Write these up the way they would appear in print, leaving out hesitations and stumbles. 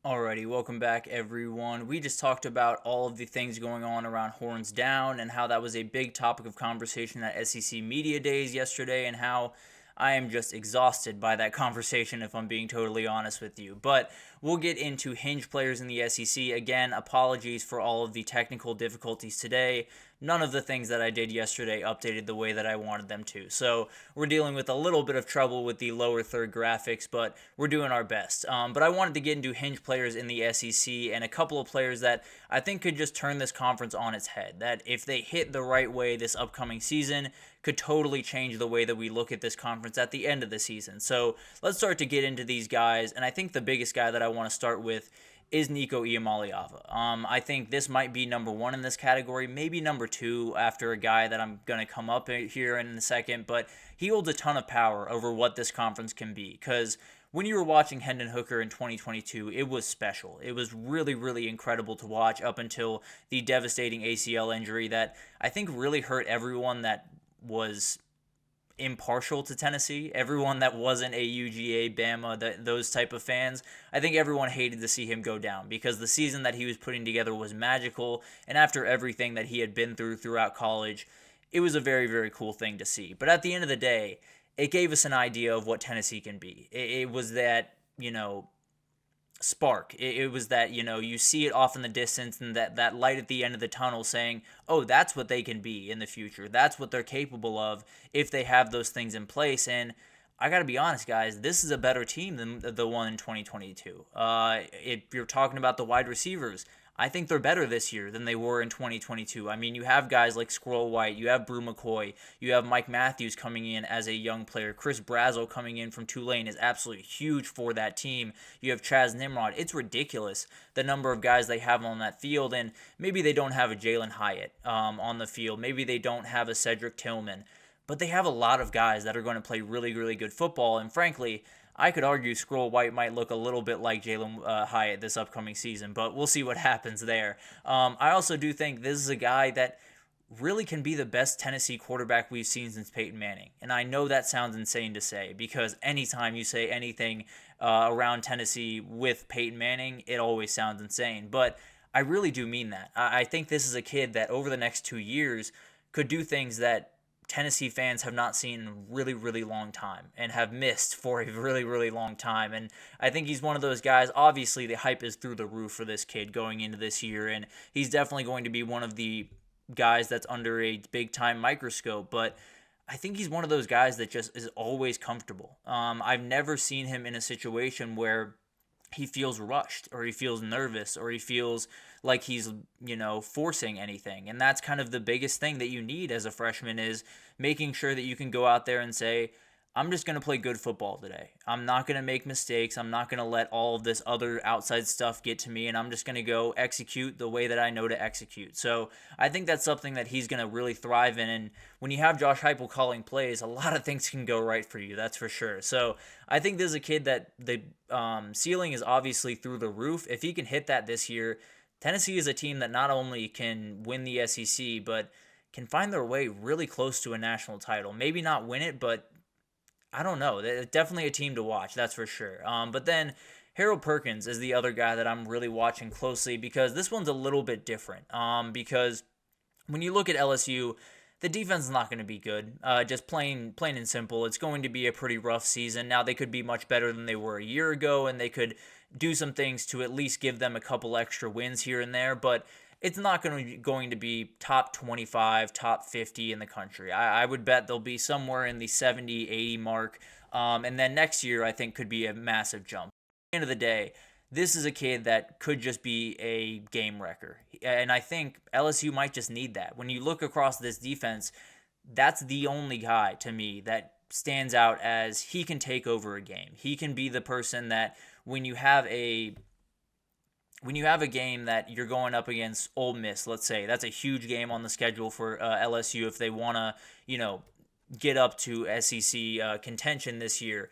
Alrighty, welcome back everyone. We just talked about all of the things going on around Horns Down and how that was a big topic of conversation at SEC Media Days yesterday, and how I am just exhausted by that conversation, if I'm being totally honest with you. But we'll get into Hinge players in the SEC. Again, apologies for all of the technical difficulties today. None of the things that I did yesterday updated the way that I wanted them to. So we're dealing with a little bit of trouble with the lower third graphics, but we're doing our best. But I wanted to get into Hinge players in the SEC and a couple of players that I think could just turn this conference on its head. That if they hit the right way this upcoming season, could totally change the way that we look at this conference at the end of the season. So let's start to get into these guys, and I think the biggest guy that I want to start with is Nico Iamaleava. I think this might be number one in this category, maybe number two after a guy that I'm going to come up here in a second, but he holds a ton of power over what this conference can be, because when you were watching Hendon Hooker in 2022, it was special. It was really, really incredible to watch up until the devastating ACL injury that I think really hurt everyone that was impartial to Tennessee, everyone that wasn't a UGA, Bama, those type of fans. I think everyone hated to see him go down because the season that he was putting together was magical, and after everything that he had been throughout college, it was a very, very cool thing to see. But at the end of the day, it gave us an idea of what Tennessee can be. It was that, spark. It was that, you see it off in the distance, and that light at the end of the tunnel saying, oh, that's what they can be in the future. That's what they're capable of if they have those things in place. And I got to be honest, guys, this is a better team than the one in 2022. If you're talking about the wide receivers, I think they're better this year than they were in 2022. I mean, you have guys like Squirrel White, you have Brew McCoy, you have Mike Matthews coming in as a young player. Chris Brazzell coming in from Tulane is absolutely huge for that team. You have Chaz Nimrod. It's ridiculous the number of guys they have on that field, and maybe they don't have a Jalen Hyatt on the field. Maybe they don't have a Cedric Tillman, but they have a lot of guys that are going to play really, really good football, and frankly, I could argue Squirrel White might look a little bit like Jalen Hyatt this upcoming season, but we'll see what happens there. I also do think this is a guy that really can be the best Tennessee quarterback we've seen since Peyton Manning. And I know that sounds insane to say, because anytime you say anything around Tennessee with Peyton Manning, it always sounds insane. But I really do mean that. I think this is a kid that over the next 2 years could do things that Tennessee fans have not seen in a really, really long time and have missed for a really, really long time. And I think he's one of those guys. Obviously, the hype is through the roof for this kid going into this year, and he's definitely going to be one of the guys that's under a big-time microscope. But I think he's one of those guys that just is always comfortable. I've never seen him in a situation where he feels rushed or he feels nervous or he feels like he's, forcing anything. And that's kind of the biggest thing that you need as a freshman, is making sure that you can go out there and say, I'm just going to play good football today. I'm not going to make mistakes. I'm not going to let all of this other outside stuff get to me, and I'm just going to go execute the way that I know to execute. So I think that's something that he's going to really thrive in. And when you have Josh Heupel calling plays, a lot of things can go right for you, that's for sure. So I think there's a kid that the ceiling is obviously through the roof. If he can hit that this year, Tennessee is a team that not only can win the SEC, but can find their way really close to a national title. Maybe not win it, but I don't know. They're definitely a team to watch, that's for sure. But then Harold Perkins is the other guy that I'm really watching closely, because this one's a little bit different. Because when you look at LSU, the defense is not going to be good. Just plain and simple. It's going to be a pretty rough season. Now, they could be much better than they were a year ago, and they could do some things to at least give them a couple extra wins here and there, but it's not going to be top 25, top 50 in the country. I would bet they'll be somewhere in the 70, 80 mark, and then next year I think could be a massive jump. At the end of the day, this is a kid that could just be a game wrecker, and I think LSU might just need that. When you look across this defense, that's the only guy to me that stands out as he can take over a game. He can be the person that when you have a game that you're going up against Ole Miss, let's say, that's a huge game on the schedule for LSU if they want to, get up to SEC contention this year.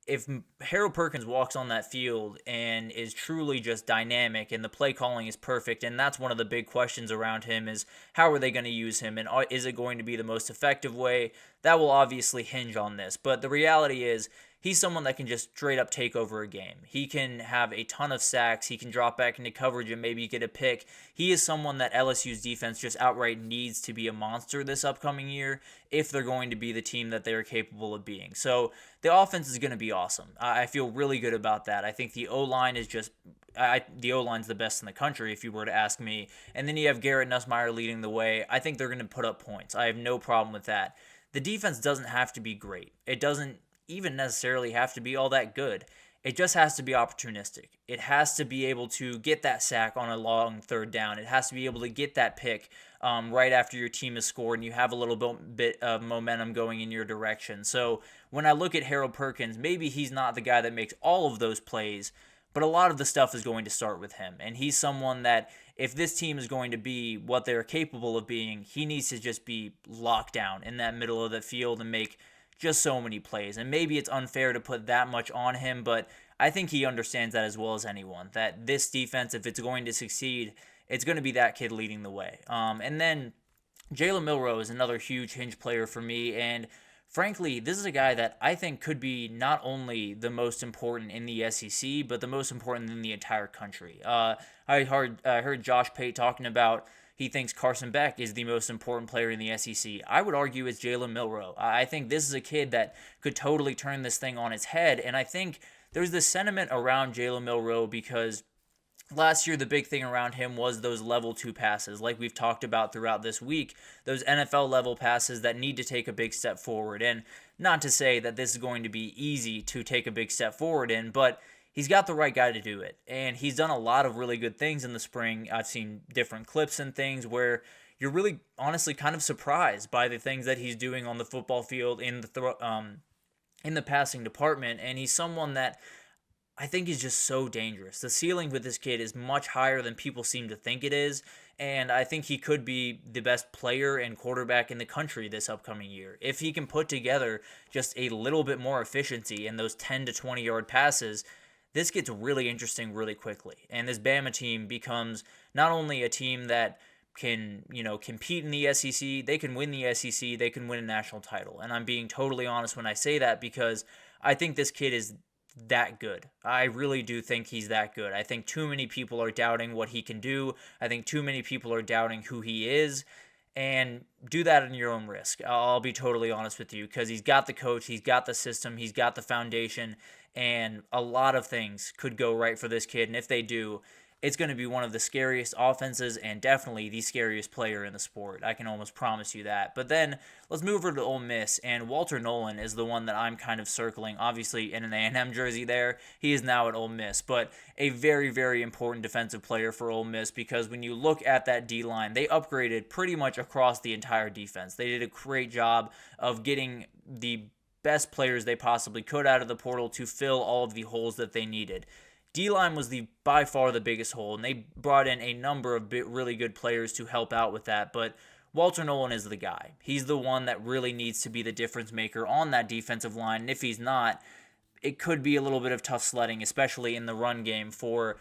If Harold Perkins walks on that field and is truly just dynamic and the play calling is perfect, and that's one of the big questions around him, is how are they going to use him, and is it going to be the most effective way? That will obviously hinge on this, but the reality is he's someone that can just straight up take over a game. He can have a ton of sacks. He can drop back into coverage and maybe get a pick. He is someone that LSU's defense just outright needs to be a monster this upcoming year if they're going to be the team that they're capable of being. So the offense is going to be awesome. I feel really good about that. I think the O-line is just the O-line's the best in the country, if you were to ask me. And then you have Garrett Nussmeier leading the way. I think they're going to put up points. I have no problem with that. The defense doesn't have to be great. It doesn't even necessarily have to be all that good. It just has to be opportunistic. It has to be able to get that sack on a long third down. It has to be able to get that pick right after your team has scored and you have a little bit of momentum going in your direction. So when I look at Harold Perkins, maybe he's not the guy that makes all of those plays, but a lot of the stuff is going to start with him. And he's someone that if this team is going to be what they're capable of being, he needs to just be locked down in that middle of the field and make just so many plays. And maybe it's unfair to put that much on him, but I think he understands that as well as anyone, that this defense, if it's going to succeed, it's going to be that kid leading the way. And then Jalen Milroe is another huge Hinge player for me, and frankly, this is a guy that I think could be not only the most important in the SEC, but the most important in the entire country. I heard Josh Pate talking about he thinks Carson Beck is the most important player in the SEC. I would argue it's Jalen Milroe. I think this is a kid that could totally turn this thing on its head, and I think there's this sentiment around Jalen Milroe because last year, the big thing around him was those level 2 passes, like we've talked about throughout this week, those NFL level passes that need to take a big step forward. And not to say that this is going to be easy to take a big step forward in, but he's got the right guy to do it. And he's done a lot of really good things in the spring. I've seen different clips and things where you're really honestly kind of surprised by the things that he's doing on the football field in the passing department. And he's someone that I think is just so dangerous. The ceiling with this kid is much higher than people seem to think it is, and I think he could be the best player and quarterback in the country this upcoming year. If he can put together just a little bit more efficiency in those 10 to 20-yard passes, this gets really interesting really quickly. And this Bama team becomes not only a team that can, compete in the SEC, they can win the SEC, they can win a national title. And I'm being totally honest when I say that because I think this kid is that good. I really do think he's that good. I think too many people are doubting what he can do. I think too many people are doubting who he is. And do that on your own risk. I'll be totally honest with you because he's got the coach, he's got the system, he's got the foundation, and a lot of things could go right for this kid. And if they do, it's going to be one of the scariest offenses and definitely the scariest player in the sport. I can almost promise you that. But then let's move over to Ole Miss, and Walter Nolan is the one that I'm kind of circling. Obviously in an A&M jersey there, he is now at Ole Miss, but a very, very important defensive player for Ole Miss because when you look at that D-line, they upgraded pretty much across the entire defense. They did a great job of getting the best players they possibly could out of the portal to fill all of the holes that they needed. D-line was by far the biggest hole, and they brought in a number of really good players to help out with that, but Walter Nolan is the guy. He's the one that really needs to be the difference maker on that defensive line, and if he's not, it could be a little bit of tough sledding, especially in the run defense, for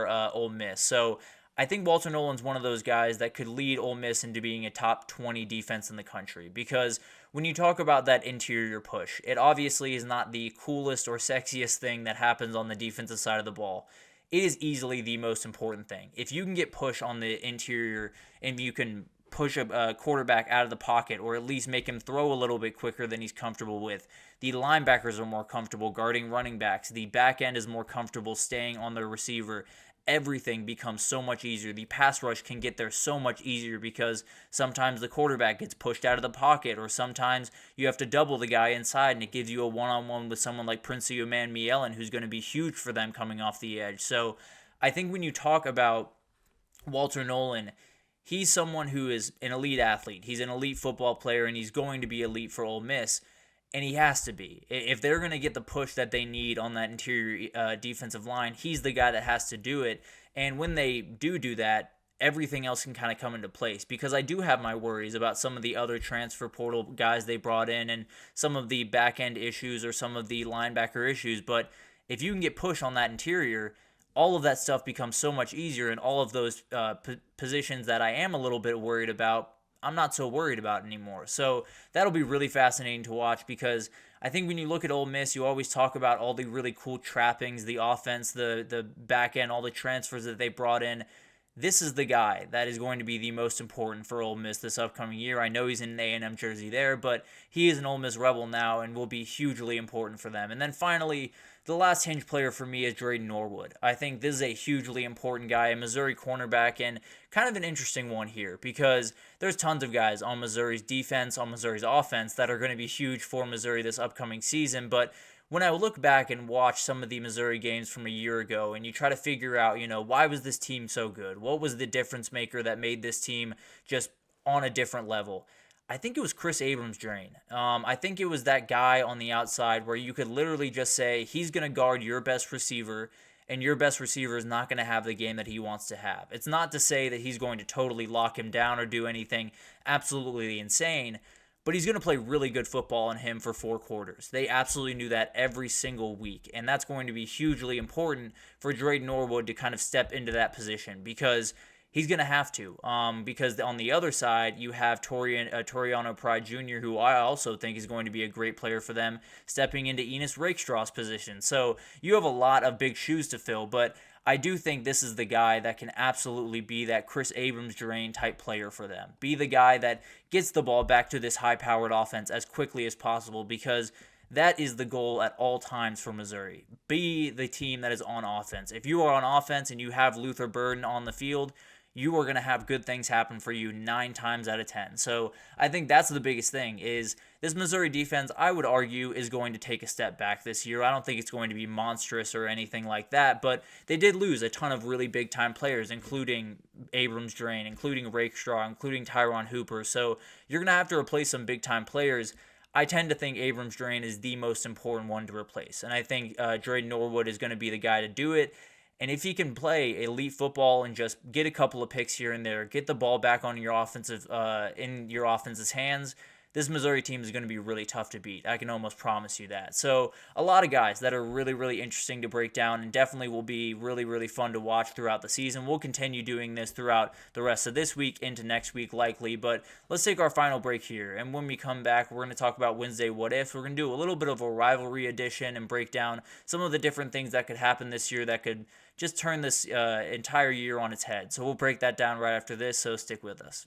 Ole Miss. So I think Walter Nolan's one of those guys that could lead Ole Miss into being a top 20 defense in the country because when you talk about that interior push, it obviously is not the coolest or sexiest thing that happens on the defensive side of the ball. It is easily the most important thing. If you can get push on the interior and you can push a quarterback out of the pocket or at least make him throw a little bit quicker than he's comfortable with, the linebackers are more comfortable guarding running backs. The back end is more comfortable staying on their receiver. Everything becomes so much easier. The pass rush can get there so much easier because sometimes the quarterback gets pushed out of the pocket or sometimes you have to double the guy inside and it gives you a one-on-one with someone like Prince Umanmielen who's going to be huge for them coming off the edge. So I think when you talk about Walter Nolan, he's someone who is an elite athlete. He's an elite football player and he's going to be elite for Ole Miss. And he has to be. If they're going to get the push that they need on that interior defensive line, he's the guy that has to do it. And when they do that, everything else can kind of come into place. Because I do have my worries about some of the other transfer portal guys they brought in and some of the back-end issues or some of the linebacker issues. But if you can get push on that interior, all of that stuff becomes so much easier. And all of those positions that I am a little bit worried about, I'm not so worried about anymore. So that'll be really fascinating to watch because I think when you look at Ole Miss, you always talk about all the really cool trappings, the offense, the back end, all the transfers that they brought in. This is the guy that is going to be the most important for Ole Miss this upcoming year. I know he's in an A&M jersey there, but he is an Ole Miss Rebel now and will be hugely important for them. And then finally, the last Hinge player for me is Drayden Norwood. I think this is a hugely important guy, a Missouri cornerback, and kind of an interesting one here because there's tons of guys on Missouri's defense, on Missouri's offense that are going to be huge for Missouri this upcoming season, but when I look back and watch some of the Missouri games from a year ago and you try to figure out, why was this team so good? What was the difference maker that made this team just on a different level? I think it was Chris Abrams-Drain. I think it was that guy on the outside where you could literally just say he's going to guard your best receiver and your best receiver is not going to have the game that he wants to have. It's not to say that he's going to totally lock him down or do anything absolutely insane, but he's going to play really good football on him for 4 quarters. They absolutely knew that every single week, and that's going to be hugely important for Drayden Norwood to kind of step into that position because he's going to have to. Because on the other side, you have Toriano Pride Jr., who I also think is going to be a great player for them, stepping into Enos Rakestraw's position. So you have a lot of big shoes to fill, but I do think this is the guy that can absolutely be that Chris Abrams-Drain type player for them. Be the guy that gets the ball back to this high-powered offense as quickly as possible because that is the goal at all times for Missouri. Be the team that is on offense. If you are on offense and you have Luther Burden on the field, you are going to have good things happen for you 9 times out of 10. So I think that's the biggest thing is this Missouri defense, I would argue, is going to take a step back this year. I don't think it's going to be monstrous or anything like that, but they did lose a ton of really big-time players, including Abrams-Drain, including Rakestraw, including Tyron Hooper. So you're going to have to replace some big-time players. I tend to think Abrams-Drain is the most important one to replace, and I think Drayden Norwood is going to be the guy to do it. And if he can play elite football and just get a couple of picks here and there, get the ball back on your in your offense's hands, this Missouri team is going to be really tough to beat. I can almost promise you that. So a lot of guys that are really, really interesting to break down and definitely will be really, really fun to watch throughout the season. We'll continue doing this throughout the rest of this week into next week likely, but let's take our final break here. And when we come back, we're going to talk about Wednesday What Ifs. We're going to do a little bit of a rivalry edition and break down some of the different things that could happen this year that could just turn this entire year on its head. So we'll break that down right after this, so stick with us.